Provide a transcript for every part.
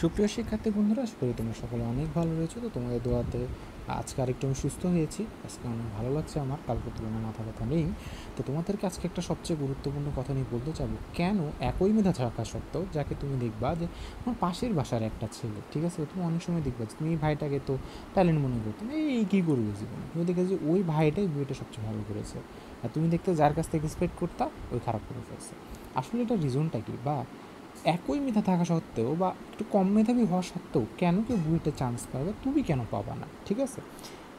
সুপ্রিয় শিক্ষার্থী বন্ধুরা, আশা করি তোমরা সকলে অনেক ভালো রয়েছো। তো তোমাদের দোয়াতে আজকে আরেকটু আমি সুস্থ হয়েছি। আজকে অনেক ভালো লাগছে আমার, কালকের তুলনায় মাথা ব্যথা নেই। তো তোমাদেরকে আজকে একটা সবচেয়ে গুরুত্বপূর্ণ কথা নিয়ে বলতে চাবো, কেন একই মেধা থাকা সত্ত্বেও যাকে তুমি দেখবা যে আমার পাশের বাসার একটা ছেলে, ঠিক আছে, তুমি অনেক সময় দেখবা যে তুমি এই ভাইটাকে তো ট্যালেন্ট মনে করতো, এই কী করবে জীবনে, তুমি দেখে যে ওই ভাইটাই বুয়েটে সবচেয়ে ভালো করেছে, আর তুমি দেখতে যার কাছ থেকে এক্সপেক্ট করতা ওই খারাপ করে ফেলছে। আসলে এটা রিজনটা কি, বা একই মেধা থাকা সত্ত্বেও বা একটু কম মেধাবী হওয়া সত্ত্বেও কেন কেউ বুয়েটে চান্স পাবে, তুমি কেন পাবা না? ঠিক আছে,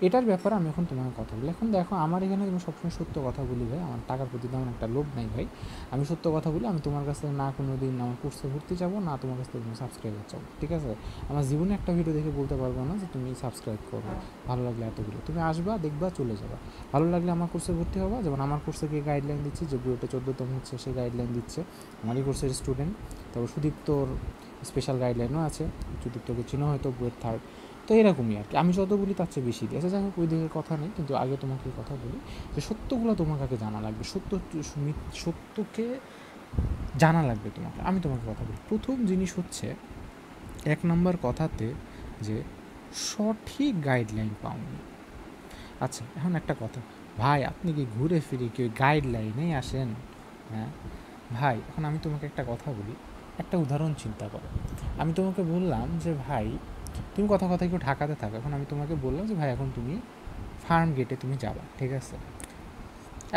এটার ব্যাপারে আমি এখন তোমাকে কথা বলি। এখন দেখো, আমার এখানে আমি সবসময় সত্য কথা বলি ভাই, আমার টাকার প্রতি তেমন একটা লোভ নাই ভাই। আমি সত্য কথা বলি, আমি তোমার কাছ থেকে না কোনো দিন আমার কোর্সে ভর্তি যাবো, না তোমার কাছ থেকে তুমি সাবস্ক্রাইবার চাবো, ঠিক আছে? আমার জীবনে একটা ভিডিও দেখে বলতে পারবো না যে তুমি সাবস্ক্রাইব করো, ভালো লাগলে এতগুলো তুমি আসবা, দেখবা, চলে যাবা। ভালো লাগলে আমার কোর্সে ভর্তি হবা, যেমন আমার কোর্সে গিয়ে গাইডলাইন দিচ্ছি, যে বুয়েটে 14তম হচ্ছে সে গাইডলাইন দিচ্ছে, আমারই কোর্সের স্টুডেন্ট। তারপর সুদীপ্তর স্পেশাল গাইডলাইনও আছে, সুদীপ্তকে চিনো হয়তো, বুয়েট থার্ড। তো এরকমই আর কি, আমি যত বলি তার চেয়ে বেশি দিই। আচ্ছা যাই হোক, ওই দিকের কথা নেই, কিন্তু আগে তোমাকে কথা বলি যে সত্যগুলো তোমাকে আগে জানা লাগবে, সত্যকে জানা লাগবে তোমাকে। আমি তোমাকে কথা বলি, প্রথম জিনিস হচ্ছে 1 নম্বর কথাতে যে সঠিক গাইডলাইন পাওনি। আচ্ছা এখন একটা কথা, ভাই আপনি কি ঘুরে ফিরে কি ওই গাইডলাইনেই আসেন? হ্যাঁ ভাই, এখন আমি তোমাকে একটা কথা বলি, একটা উদাহরণ চিন্তা করো। আমি তোমাকে বললাম যে ভাই তুমি কথা কেউ ঢাকাতে থাকো, এখন আমি তোমাকে বললাম যে ভাই এখন তুমি ফার্ম গেটে তুমি যাবা, ঠিক আছে?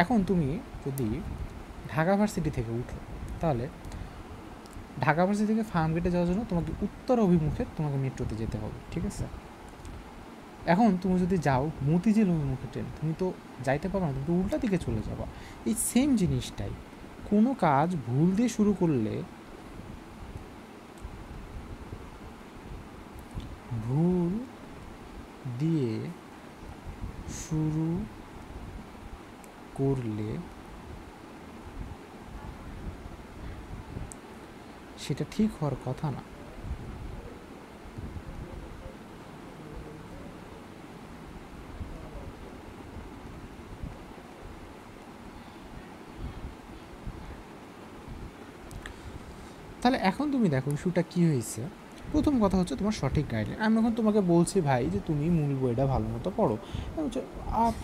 এখন তুমি যদি ঢাকা ভার্সিটি থেকে উঠো, তাহলে ঢাকা ভার্সিটি থেকে ফার্ম গেটে যাওয়ার জন্য তোমাকে উত্তর অভিমুখে তোমাকে মেট্রোতে যেতে হবে, ঠিক আছে? এখন তুমি যদি যাও মতিঝিল অভিমুখে ট্রেন, তুমি তো যাইতে পারো না, তুমি তো উল্টা দিকে চলে যাবা। এই সেম জিনিসটাই, কোনো কাজ ভুল দিয়ে শুরু করলে, ভুল দিয়ে শুরু করলে সেটা ঠিক হওয়ার কথা না। তাহলে এখন তুমি দেখো ইস্যুটা কী হয়েছে। প্রথম কথা হচ্ছে তোমার সঠিক গাইডলাইন। আমি এখন তোমাকে বলছি ভাই যে তুমি মূল বইটা ভালো মতো পড়ো, আমি বলছি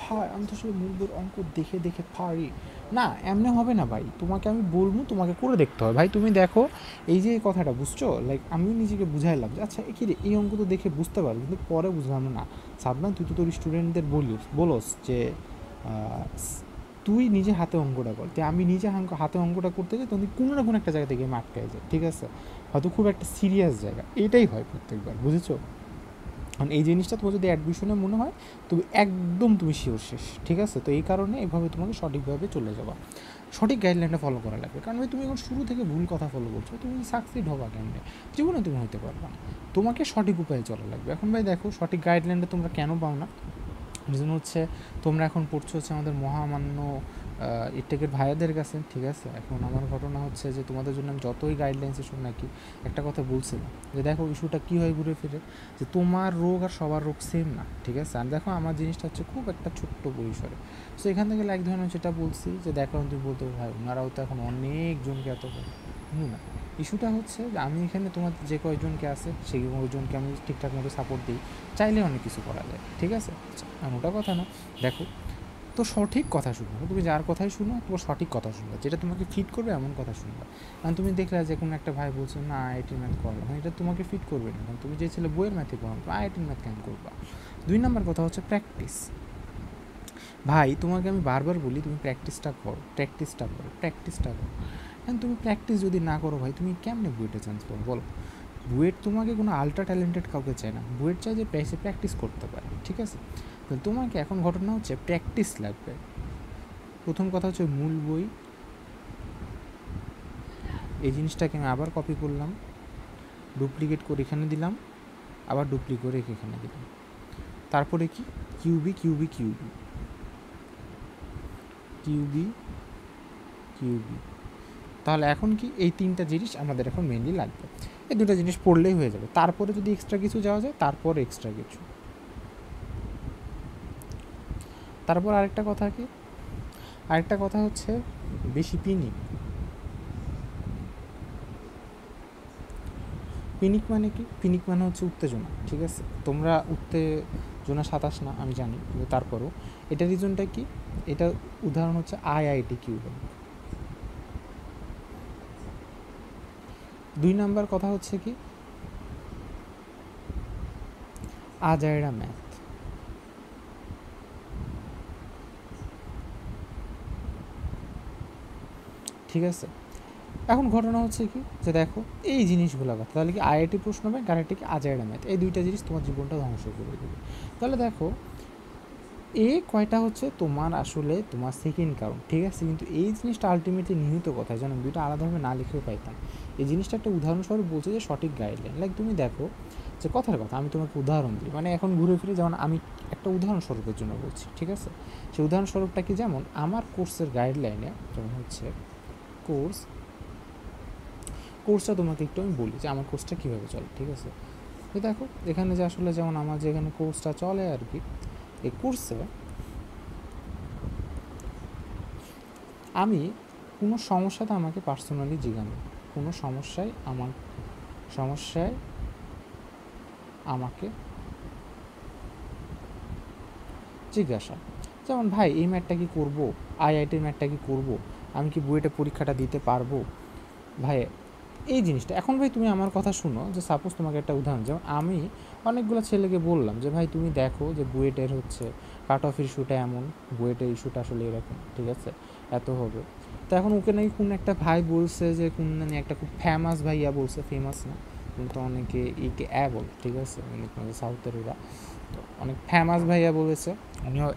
ভাই আমি তো আসলে মূল বইয়ের অঙ্ক দেখে দেখে পারি না, এমনি হবে না ভাই, তোমাকে আমি বলবো, তোমাকে করে দেখতে হবে। ভাই তুমি দেখো, এই যে কথাটা বুঝছো, লাইক আমিও নিজেকে বুঝাইলাম যে আচ্ছা কি রে, এই অঙ্ক তো দেখে বুঝতে পারো, কিন্তু পরে বুঝলাম না। সাবধান, তুই তো তোর স্টুডেন্টদের বলোস যে তুই নিজে হাতে অঙ্কটা কর। তো আমি নিজে হাতে অঙ্কটা করতে যাই, তখন কোনো না কোনো একটা জায়গা থেকে আটকায় যায়, ঠিক আছে? হয়তো খুব একটা সিরিয়াস জায়গা, এটাই হয় প্রত্যেকবার, বুঝেছো? কারণ এই জিনিসটা তোমার যদি অ্যাডমিশনে মনে হয়, তুমি একদম তুমি শিওর শেষ, ঠিক আছে? তো এই কারণে এভাবে তোমাকে সঠিকভাবে চলে যাবা, সঠিক গাইডলাইনটা ফলো করা লাগবে। কারণ ভাই তুমি এখন শুরু থেকে ভুল কথা ফলো করছো, তুমি সাকসিড হবা কেমনে? জীবনে তুমি হইতে পারবা না, তোমাকে সঠিক উপায়ে চলা লাগবে। এখন ভাই দেখো, সঠিক গাইডলাইনটা তোমরা কেন পাও না? রিজন হচ্ছে তোমরা এখন পড়ছো হচ্ছে আমাদের মহামান্য ইটেকের ভাইয়াদের কাছে, ঠিক আছে? এখন আমার ঘটনা হচ্ছে যে তোমাদের জন্য আমি যতই গাইডলাইন্স এসব নাকি একটা কথা বলছিলাম যে দেখো ইস্যুটা কী হয় ঘুরে ফিরে, যে তোমার রোগ আর সবার রোগ সেম না, ঠিক আছে? আর দেখো আমার জিনিসটা হচ্ছে খুব একটা ছোট্ট পরিসরে। সো এখান থেকে এক ধরনের যেটা বলছি যে দেখো তুমি বলতে ভাই ওনারাও তো এখন অনেকজনকে এত না, ইস্যুটা হচ্ছে যে আমি এখানে তোমার যে কয়েকজনকে আছে সেই কয়েকজনকে আমি ঠিকঠাক মতো সাপোর্ট দিই, চাইলে অনেক কিছু করা যায়, ঠিক আছে? ওটা কথা না, দেখো তো সঠিক কথা শুনবে, তুমি যার কথাই শুনো তোমার সঠিক কথা শুনবে, যেটা তোমাকে ফিট করবে এমন কথা শুনবে। কারণ তুমি দেখলে যে কোনো একটা ভাই বলছো না আইআইটির ম্যাথ করলাম, এটা তোমাকে ফিট করবে না, কারণ তুমি যে ছেলে বইয়ের ম্যাথে করো, তুমি আইআইটির ম্যাথ কেন করবা? 2 নম্বর কথা হচ্ছে প্র্যাকটিস। ভাই তোমাকে আমি বারবার বলি তুমি প্র্যাকটিসটা করো, এখন তুমি প্র্যাকটিস যদি না করো ভাই, তুমি কেমনে বুয়েটে চান্স পাবো বলো? বুয়েট তোমাকে কোনো আলট্রা ট্যালেন্টেড কাউকে চায় না, বুয়েট চায় যে প্র্যাকটিস করতে পারে, ঠিক আছে? তো তোমাকে এখন ঘটনা হচ্ছে প্র্যাকটিস লাগবে। প্রথম কথা হচ্ছে মূল বই, এই জিনিসটাকে আমি আবার কপি করলাম, ডুপ্লিকেট করে এখানে দিলাম, আবার ডুপ্লিকেট করে এখানে দিলাম। তারপরে কি কিউবি কিউবি কিউবি কিউবি কিউবি, তাহলে এখন কি এই 3টা জিনিস আমাদের এখন মেনলি লাগবে, এই 2টা জিনিস পড়লেই হয়ে যাবে। তারপরে যদি এক্সট্রা কিছু যাওয়া যায়, তারপর এক্সট্রা কিছু। তারপর আরেকটা কথা হচ্ছে বেশি পিনি, পিনিক মানে কি? পিনিক মানে হচ্ছে উত্তেজনা, ঠিক আছে? তোমরা উত্তেজনা সাতাশ না আমি জানি, কিন্তু তারপরও এটা রিজনটা কি? এটা উদাহরণ হচ্ছে আইআইটি কিউবেন। 2 নাম্বার কথা হচ্ছে কি? আজাইরা ম্যাথ, ঠিক আছে? এখন ঘটনা হচ্ছে কি যে দেখো এই জিনিসগুলো কথা, তাহলে কি আইআইটি প্রশ্ন ব্যাংক আর একটা কি আজাইরা ম্যাথ, এই দুইটা জিনিস তোমার জীবনটা ধ্বংস করে দেবে। তাহলে দেখো কয়টা হচ্ছে তোমার আসলে তোমার সেকেন্ড কারণ, ঠিক আছে? কিন্তু এই জিনিসটা আলটিমেটলি নিহিত কথা, যেন দুইটা আলাদাভাবে না লিখেও পাইতাম। এই জিনিসটা একটা উদাহরণস্বরূপ বলছে যে সঠিক গাইডলাইন, লাইক তুমি দেখো যে কথার কথা আমি তোমাকে উদাহরণ দিই, মানে এখন ঘুরে ফিরে যেমন আমি একটা উদাহরণস্বরূপের জন্য বলছি, ঠিক আছে? সেই উদাহরণস্বরূপটা কি, যেমন আমার কোর্সের গাইডলাইনে যেমন হচ্ছে কোর্সটা তোমাকে একটু আমি বলি যে আমার কোর্সটা কীভাবে চলে, ঠিক আছে? তো দেখো এখানে যে আসলে যেমন আমার যে এখানে কোর্সটা চলে আর কি, এই কোর্সে আমি কোনো সমস্যাতে আমাকে পার্সোনালি জিজ্ঞানো, কোনো সমস্যায় আমাকে জিজ্ঞাসা, যেমন ভাই এই ম্যাথটা কি করবো, আইআইটির ম্যাথটা কি করবো, আমি কি বুয়েটে পরীক্ষাটা দিতে পারবো ভাই, এই জিনিসটা। এখন ভাই তুমি আমার কথা শুনো, যে সাপোজ তোমাকে একটা উদাহরণ, যেমন আমি অনেকগুলো ছেলেকে বললাম যে ভাই তুমি দেখো যে বুয়েটের হচ্ছে কাট অফ ইস্যুটা এমন, বুয়েটের ইস্যুটা আসলে এরকম, ঠিক আছে, এত হবে। তো এখন ওকে নাকি কোন একটা ভাই বলছে যে কোন মানে একটা খুব ফেমাস ভাইয়া বলছে, ফেমাস না কিন্তু অনেকে একে বল, ঠিক আছে, মানে সাউথের ওরা, তো অনেক ফেমাস ভাইয়া বলেছে, উনিও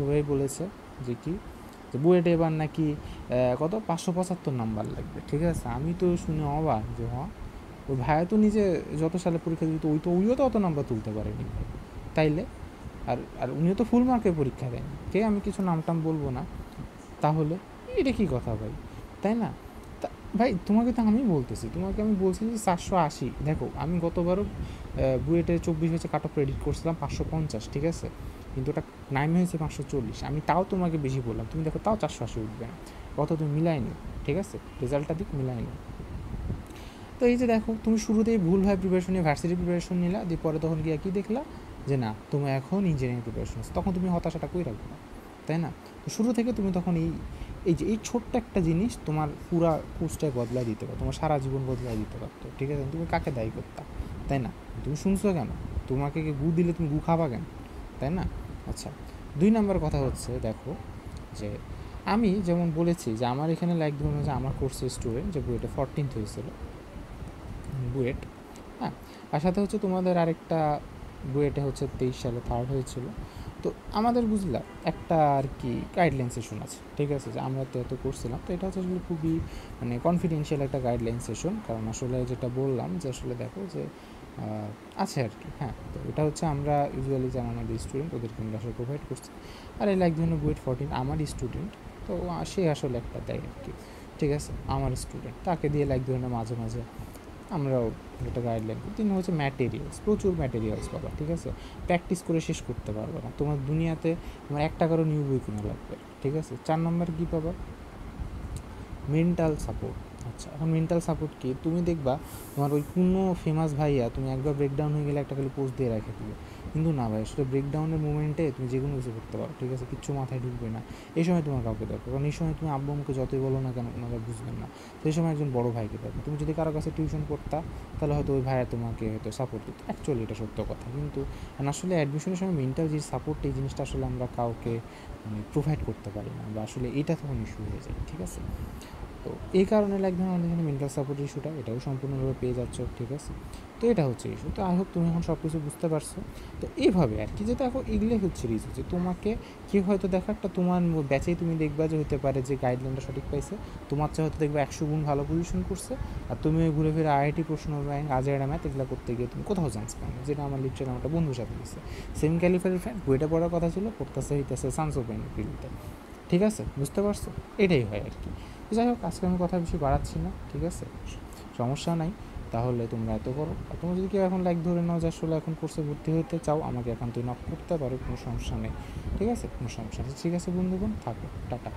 ভাই বলেছে যে কি, যে বুয়েটে এবার নাকি কত 575 নাম্বার লাগবে, ঠিক আছে? আমি তো শুনে অবাক যে হ্যাঁ, ওই ভাইয়া তো নিজে যত সালে পরীক্ষা দিত ওইও তো অত নাম্বার তুলতে পারেনি ভাই, তাইলে আর আর উনিও তো ফুল মার্কের পরীক্ষা দেয়নি, আমি কিছু নামটাম বলবো না, তাহলে এটা কী কথা ভাই, তাই না? তা ভাই তোমাকে তো আমি বলতেছি, আমি বলছি যে 480, দেখো আমি গতবারও বুয়েটে 24 হয়েছে কাট অফ ক্রেডিট করছিলাম 550, ঠিক আছে, কিন্তু ওটা নাইমে হয়েছে 540, আমি তাও তোমাকে বেশি বললাম, তুমি দেখো তাও 480 উঠবে না, কত তুমি মিলাইনি, ঠিক আছে, রেজাল্টটা দিক মিলাইনি। তো এই যে দেখো তুমি শুরুতেই ভুলভাবে প্রিপারেশন নিয়ে ভার্সিটি প্রিপারেশন নিলা, দিয়ে পরে তখন গিয়ে কী দেখলা যে না তুমি এখন ইঞ্জিনিয়ারিং প্রিপারেশন আছে, তখন তুমি হতাশাটা কই রাখবে না, তাই না? তো শুরু থেকে তুমি তখন এই ছোট্ট একটা জিনিস তোমার পুরা কোর্সটাই বদলাই দিতে পারতো, তোমার সারা জীবন বদলাই দিতে পারতো, ঠিক আছে? তুমি কাকে দায়ী করতা, তাই না? তুমি শুনছো কেন? তোমাকে গু দিলে তুমি গু খাবা কেন, তাই না? আচ্ছা, 2 নাম্বার কথা হচ্ছে দেখো যে আমি যেমন বলেছি যে আমার এখানে লাইক ধরুন যে আমার কোর্সের স্টুডেন্ট যে বুয়েটে 14th হয়েছিল, বুয়েট, হ্যাঁ, আর সাথে হচ্ছে তোমাদের আরেকটা বুয়েটে হচ্ছে 23 সালে 3rd হয়েছিল। তো আমাদের বুঝলা একটা আর কি গাইডলাইন সেশন আছে, ঠিক আছে, যে আমরা তো এত করছিলাম, তো এটা হচ্ছে আসলে খুবই মানে কনফিডেন্সিয়াল একটা গাইডলাইন সেশন, কারণ আসলে যেটা বললাম যে আসলে দেখো যে আছে আর কি, হ্যাঁ, তো এটা হচ্ছে আমরা ইউজুয়ালি যারা আমাদের স্টুডেন্ট ওদেরকে আমরা আসলে প্রোভাইড করছি, আর এই লাইক ধরুন বুয়েট 14 আমার স্টুডেন্ট, তো সে আসলে একটা দেয় আর কি, ঠিক আছে, আমার স্টুডেন্ট তাকে দিয়ে লাইক ধরনের মাঝে মাঝে আমরাও একটা গাইডলাইন, তিনি হচ্ছে ম্যাটেরিয়ালস, প্রচুর ম্যাটেরিয়ালস পাবা, ঠিক আছে, প্র্যাকটিস করে শেষ করতে পারবে না, তোমার দুনিয়াতে তোমার 1 টাকারও নিউ বই কিনা লাগবে, ঠিক আছে। 4 নম্বর কী পাবা, মেন্টাল সাপোর্ট। আচ্ছা, এখন মেন্টাল সাপোর্ট কি, তুমি দেখবা তোমার ওই কোনো ফেমাস ভাইয়া তুমি একবার ব্রেকডাউন হয়ে গেলে একটা খালি পোস্ট দিয়ে রেখে দিবে, কিন্তু না ভাই, আসলে ব্রেকডাউনের মুমেন্টে তুমি যে কোনো কিছু করতে পারো, ঠিক আছে, কিচ্ছু মাথায় ঢুকবে না, এই সময় তোমার কাউকে দরকার, কারণ এই সময় তুমি আব্বু আম্মুকে যতই বলো না কেন ওনারা বুঝবেন না, তো এই সময় একজন বড় ভাইকে দরকার, তুমি যদি কারো কাছে টিউশন পড়তা তাহলে হয়তো ওই ভাইয়া তোমাকে হয়তো সাপোর্ট দিত, অ্যাকচুয়ালি এটা সত্য কথা, কিন্তু আসলে অ্যাডমিশনের সময় মেন্টাল যে সাপোর্ট এই জিনিসটা আসলে আমরা কাউকে মানে প্রোভাইড করতে পারি না, বা আসলে এটা তখন ইস্যু হয়ে যায়, ঠিক আছে। তো এই কারণে লাইক ধরুন আমাদের এখানে মেন্টাল সাপোর্ট ইস্যুটা এটাও সম্পূর্ণভাবে পেয়ে যাচ্ছ, ঠিক আছে, তো এটা হচ্ছে ইস্যু। তো আই হোপ তুমি এখন সব কিছু বুঝতে পারছো। তো এইভাবে আর কি, যে দেখো এগুলোই হচ্ছে রিস্ক, যে তোমাকে কেউ হয়তো দেখো একটা তোমার ব্যাচেই তুমি দেখবা যে হতে পারে যে গাইডলাইনটা সঠিক পাইছে, তোমার চেয়ে হয়তো দেখবে 100 গুণ ভালো পজিশন করছে, আর তুমি ওই ঘুরে ফিরে আইআইটি প্রশ্ন ব্যাংক আজেরা ম্যাথ এগুলো করতে গিয়ে তুমি কোথাও চান্স পাও না, যেটা আমার লিটারালি আমার একটা বন্ধুর সাথে দিচ্ছে, সেম ক্যালিফারের ফ্রেন্ড, বইটা পড়ার কথা ছিল, পড়তেছে হইতেছে চান্সও পাইনি ফিল্ডে, ঠিক আছে, বুঝতে পারছো, এটাই হয় আর কি। যাই হোক, আজকে আমি কথা বেশি বাড়াচ্ছি না, ঠিক আছে, সমস্যা নাই, তাহলে তোমরা এত করো, আর তোমরা যদি কেউ এখন লাইক ধরে নাও যে আসলে এখন কোর্সে ভর্তি হতে চাও, আমাকে এখন তুই নক করতে পারো, কোনো সমস্যা নেই, ঠিক আছে, কোনো সমস্যা নেই, ঠিক আছে বন্ধুগণ, থাকো, টাটা।